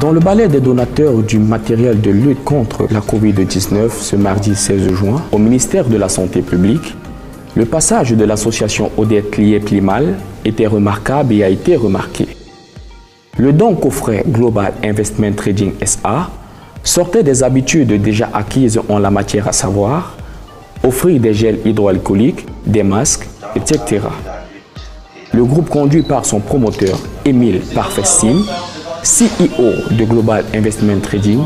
Dans le balai des donateurs du matériel de lutte contre la Covid-19 ce mardi 16 juin au ministère de la Santé publique, le passage de l'association Odette Lié-Plimal était remarquable et a été remarqué. Le don qu'offrait Global Investment Trading SA sortait des habitudes déjà acquises en la matière, à savoir offrir des gels hydroalcooliques, des masques, etc. Le groupe conduit par son promoteur Émile Parfait-Sim, CEO de Global Investment Trading,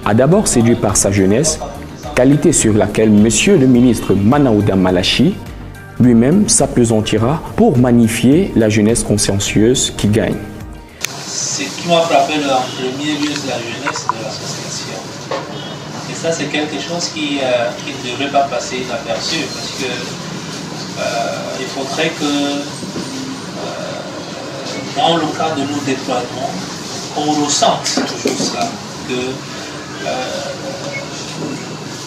a d'abord séduit par sa jeunesse, qualité sur laquelle Monsieur le ministre Manaouda Malachi lui-même s'appesantira pour magnifier la jeunesse consciencieuse qui gagne. Ce qui m'a frappé en premier lieu, c'est la jeunesse de l'association. Et ça, c'est quelque chose qui ne devrait pas passer inaperçu, parce que il faudrait que, dans le cadre de nos déploiements, on ressente toujours ça. Que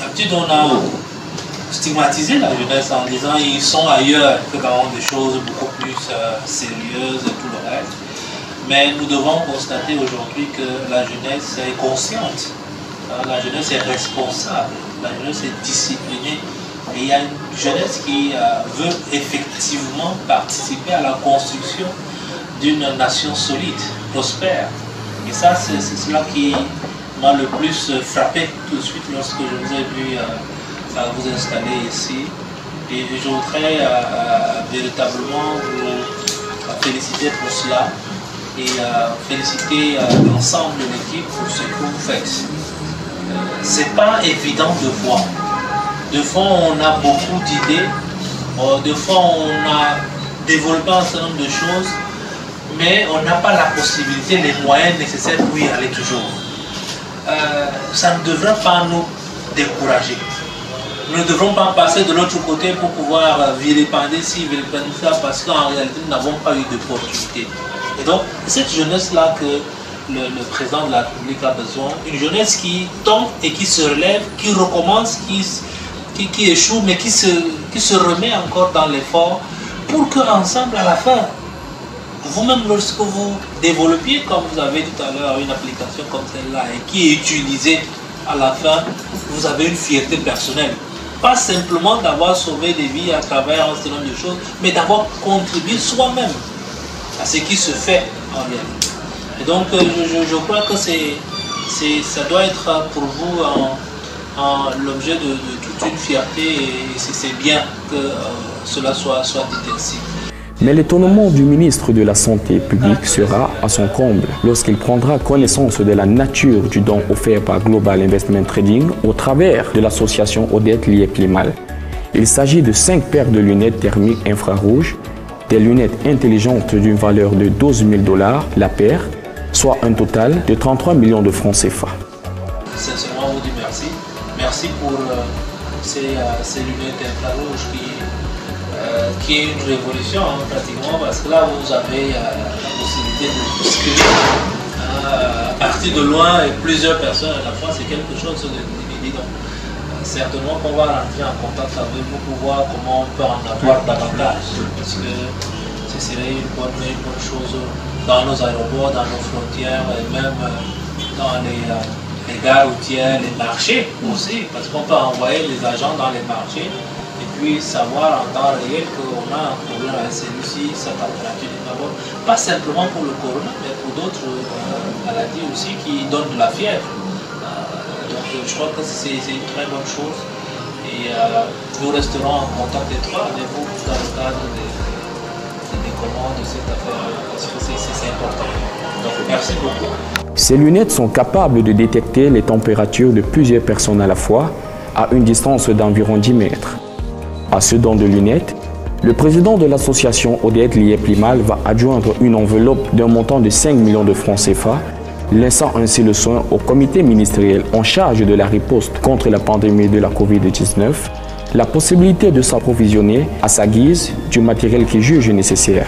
d'habitude, on a stigmatisé la jeunesse en disant ils sont ailleurs que dans des choses beaucoup plus sérieuses et tout le reste. Mais nous devons constater aujourd'hui que la jeunesse est consciente, la jeunesse est responsable, la jeunesse est disciplinée. Et il y a une jeunesse qui veut effectivement participer à la construction d'une nation solide, prospère. Et ça, c'est cela qui m'a le plus frappé tout de suite lorsque je vous ai vu vous installer ici. Et je voudrais véritablement vous féliciter pour cela et féliciter l'ensemble de l'équipe pour ce que vous faites. C'est pas évident de voir. De fois, on a beaucoup d'idées, de fois, on a développé un certain nombre de choses, mais on n'a pas la possibilité, les moyens nécessaires pour y aller toujours. Ça ne devrait pas nous décourager. Nous ne devrons pas passer de l'autre côté pour pouvoir vilipender ci, vilipender ça, parce qu'en réalité, nous n'avons pas eu d'opportunité. Et donc, c'est cette jeunesse-là que le président de la République a besoin. Une jeunesse qui tombe et qui se relève, qui recommence, qui échoue, mais qui se remet encore dans l'effort pour qu'ensemble, à la fin, vous-même, lorsque vous développiez, comme vous avez tout à l'heure, une application comme celle-là et qui est utilisée à la fin, vous avez une fierté personnelle. Pas simplement d'avoir sauvé des vies à travers un certain nombre de choses, mais d'avoir contribué soi-même à ce qui se fait en réalité. Et donc, je crois que ça doit être pour vous l'objet de toute une fierté et c'est bien que cela soit dit ainsi. Mais l'étonnement du ministre de la Santé publique sera à son comble lorsqu'il prendra connaissance de la nature du don offert par Global Investment Trading au travers de l'association Odette Lié-Plimal. Il s'agit de 5 paires de lunettes thermiques infrarouges, des lunettes intelligentes d'une valeur de 12 000 $ la paire, soit un total de 33 millions de francs CFA. Sincèrement, vous dis merci. Merci pour ces lunettes infrarouges qui est une révolution pratiquement, parce que là vous avez la possibilité de discuter à partir de loin et plusieurs personnes à la fois, c'est quelque chose d'évident. Certainement qu'on va rentrer en contact avec vous pour voir comment on peut en avoir davantage, parce que ce serait une bonne chose dans nos aéroports, dans nos frontières et même dans les gares routières, les marchés aussi, parce qu'on peut envoyer les agents dans les marchés et puis savoir en temps réel qu'on a un problème avec celui-ci, sa température du d'abord, pas simplement pour le corona, mais pour d'autres maladies aussi qui donnent de la fièvre. Donc je crois que c'est une très bonne chose et nous resterons en contact étroit avec vous dans le cadre des commandes de cette affaire, parce que c'est important. Donc merci beaucoup. Ces lunettes sont capables de détecter les températures de plusieurs personnes à la fois à une distance d'environ 10 mètres. À ce don de lunettes, le président de l'association Odette Lié-Plimal va adjoindre une enveloppe d'un montant de 5 millions de francs CFA, laissant ainsi le soin au comité ministériel en charge de la riposte contre la pandémie de la Covid-19, la possibilité de s'approvisionner à sa guise du matériel qu'il juge nécessaire.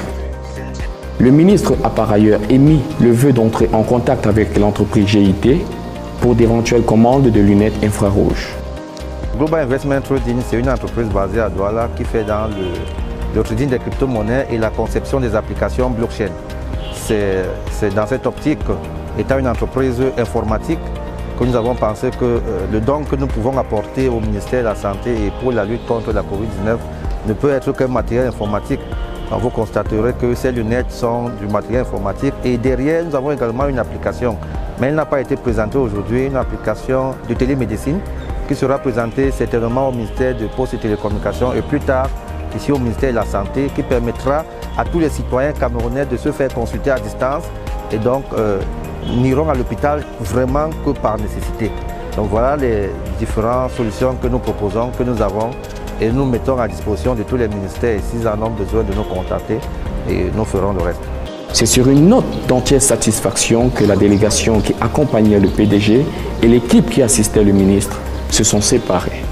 Le ministre a par ailleurs émis le vœu d'entrer en contact avec l'entreprise GIT pour d'éventuelles commandes de lunettes infrarouges. Global Investment Trading, c'est une entreprise basée à Douala qui fait dans le trading des crypto-monnaies et la conception des applications blockchain. C'est dans cette optique étant une entreprise informatique, que nous avons pensé que le don que nous pouvons apporter au ministère de la Santé et pour la lutte contre la Covid-19 ne peut être qu'un matériel informatique. Donc vous constaterez que ces lunettes sont du matériel informatique et derrière nous avons également une application. Mais elle n'a pas été présentée aujourd'hui, une application de télémédecine qui sera présentée certainement au ministère de Postes et Télécommunications et plus tard ici au ministère de la Santé, qui permettra à tous les citoyens camerounais de se faire consulter à distance et donc n'iront à l'hôpital vraiment que par nécessité. Donc voilà les différentes solutions que nous proposons, que nous avons et nous mettons à disposition de tous les ministères et s'ils en ont besoin de nous contacter et nous ferons le reste. C'est sur une note d'entière satisfaction que la délégation qui accompagnait le PDG et l'équipe qui assistait le ministre se sont séparés.